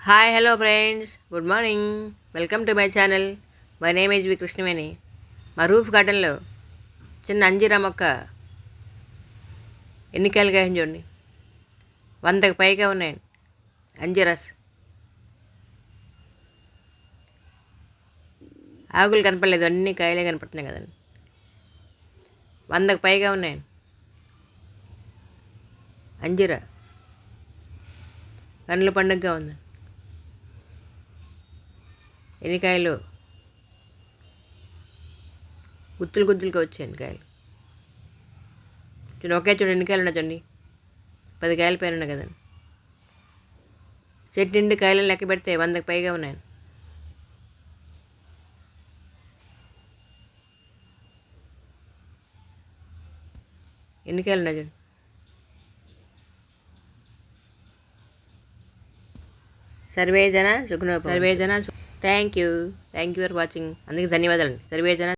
Hi hello friends, good morning. Welcome to my channel. My name is V Krishnaveni. మా roof గార్డెన్లో చిన్న అంజీరా మొక్క ఎన్ని కాయలు కాసింది చూడండి. 100కి పైగా ఉన్నాయండి అంజీరాస్. ఆకులు కనపడలేదు, అన్ని కాయలే కనపడుతున్నాయి కదండి. 100కి పైగా ఉన్నాయండి అంజీరా. కన్నుల పండుగగా ఉంది. ఎన్ని కాయలు గుత్తులు గుత్తులుగా వచ్చాయండి కాయలు. ఒకే చూడండి ఎన్ని కాయలు ఉన్నాయి చూడండి. 10 కాయల పైన ఉన్నాయి కదండి. చెట్టు నిండి కాయలను లెక్క పెడితే 100కి పైగా ఉన్నాయండి. ఎన్ని కాయలు ఉన్నాయి చూడండి. సర్వే జన సుఖనో. Thank you for watching. అందుకే ధన్యవాదాలు. సర్వే జన